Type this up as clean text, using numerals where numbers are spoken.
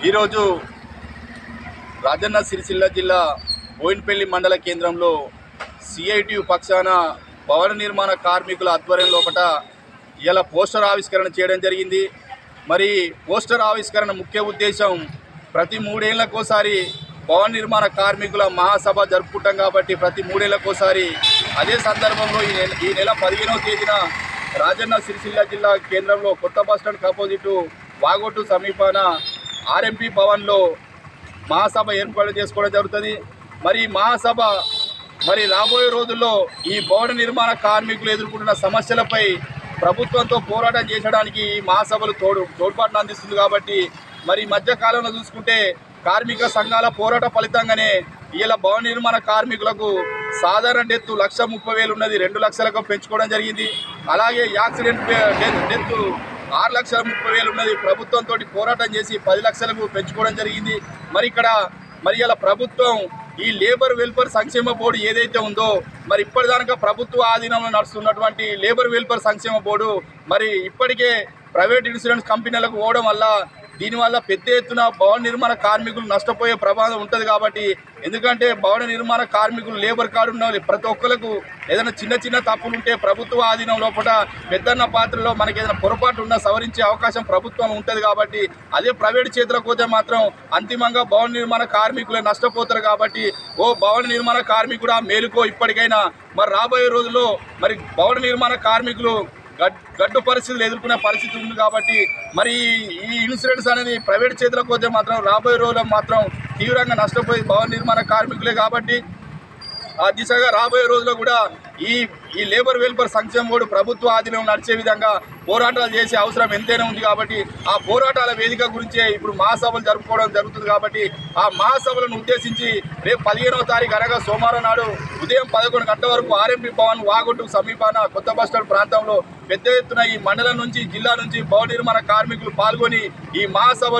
ఈరోజు రాజన్న సిరిసిల్ల జిల్లా బోయినపల్లి మండల కేంద్రంలో సిఐటియు పక్షాన భవన నిర్మాణ కార్మికుల ఆధ్వర్యం లోపట ఇలా పోస్టర్ ఆవిష్కరణ చేయడం జరిగింది. మరి పోస్టర్ ఆవిష్కరణ ముఖ్య ఉద్దేశం ప్రతి 3 ఏళ్లకోసారి భవన నిర్మాణ కార్మికుల మహాసభ జరుపుకుంటాం కాబట్టి ప్రతి 3 ఏళ్లకోసారి అదే సందర్భంలో ఈ నెల 15వ తేదీన రాజన్న సిరిసిల్ల జిల్లా కేంద్రంలో కొత్త బస్టాండ్ ఆపోజిట్ వాగొట్టు సమీపాన ఆర్ఎంపీ భవన్లో మహాసభ ఏర్పాటు చేసుకోవడం జరుగుతుంది. మరి మహాసభ రాబోయే రోజుల్లో ఈ భవన నిర్మాణ కార్మికులు ఎదుర్కొంటున్న సమస్యలపై ప్రభుత్వంతో పోరాటం చేయడానికి ఈ మహాసభలు తోడ్పాటును అందిస్తుంది. కాబట్టి మరి మధ్యకాలంలో చూసుకుంటే కార్మిక సంఘాల పోరాట ఫలితంగానే ఇలా భవన నిర్మాణ కార్మికులకు సాధారణ డెత్ 1,30,000 ఉన్నది 2 లక్షలకు పెంచుకోవడం జరిగింది. అలాగే యాక్సిడెంట్ డెత్ 6,30,000 ఉన్నది ప్రభుత్వంతో పోరాటం చేసి 10 లక్షలకు పెంచుకోవడం జరిగింది. మరి ఇలా ప్రభుత్వం ఈ లేబర్ వెల్ఫేర్ సంక్షేమ బోర్డు ఏదైతే ఉందో మరి ఇప్పటిదాకా ప్రభుత్వ ఆధీనంలో నడుస్తున్నటువంటి లేబర్ వెల్ఫేర్ సంక్షేమ బోర్డు మరి ఇప్పటికే ప్రైవేట్ ఇన్సూరెన్స్ కంపెనీలకు పోవడం వల్ల దీనివల్ల పెద్ద ఎత్తున భవన నిర్మాణ కార్మికులు నష్టపోయే ప్రమాదం ఉంటుంది. కాబట్టి ఎందుకంటే భవన నిర్మాణ కార్మికులు లేబర్ కార్డు ఉన్న ప్రతి ఒక్కరికి ఏదైనా చిన్న తప్పులు ఉంటే ప్రభుత్వ ఆధీనం లోపల పెద్దన్న పాత్రలో మనకి ఏదైనా పొరపాటు ఉన్నా సవరించే అవకాశం ప్రభుత్వం ఉంటుంది. కాబట్టి అదే ప్రైవేట్ చేతులకు పోతే మాత్రం అంతిమంగా భవన నిర్మాణ కార్మికులే నష్టపోతారు. కాబట్టి భవన నిర్మాణ కార్మికుడా మేలుకో, ఇప్పటికైనా మరి రాబోయే రోజుల్లో మరి భవన నిర్మాణ కార్మికులు గడ్డు పరిస్థితులు ఎదుర్కొనే పరిస్థితి ఉంది. కాబట్టి మరి ఈ ఇన్సూరెన్స్ అనేది ప్రైవేట్ చేతులకు పోతే మాత్రం రాబోయే రోజుల్లో మాత్రం తీవ్రంగా నష్టపోయి భవన నిర్మాణ కార్మికులే. కాబట్టి ఆ దిశగా రాబోయే రోజుల్లో కూడా ఈ లేబర్ వెల్ఫేర్ సంక్షేమ బోర్డు ప్రభుత్వ ఆధీనం నడిచే విధంగా పోరాటాలు చేసే అవసరం ఎంతైనా ఉంది. కాబట్టి ఆ పోరాటాల వేదిక గురించే ఇప్పుడు మహాసభలు జరుపుకోవడం జరుగుతుంది. కాబట్టి ఆ మహాసభలను ఉద్దేశించి రేపు 15వ తారీఖు అనగా సోమవారం నాడు ఉదయం 11 గంటల వరకు ఆర్ఎంపీ భవన్ వాగొట్టు సమీపాన కొత్త బస్టాండ్ ప్రాంతంలో పెద్ద ఎత్తున ఈ మండలం నుంచి జిల్లా నుంచి భవన నిర్మాణ కార్మికులు పాల్గొని ఈ మహాసభ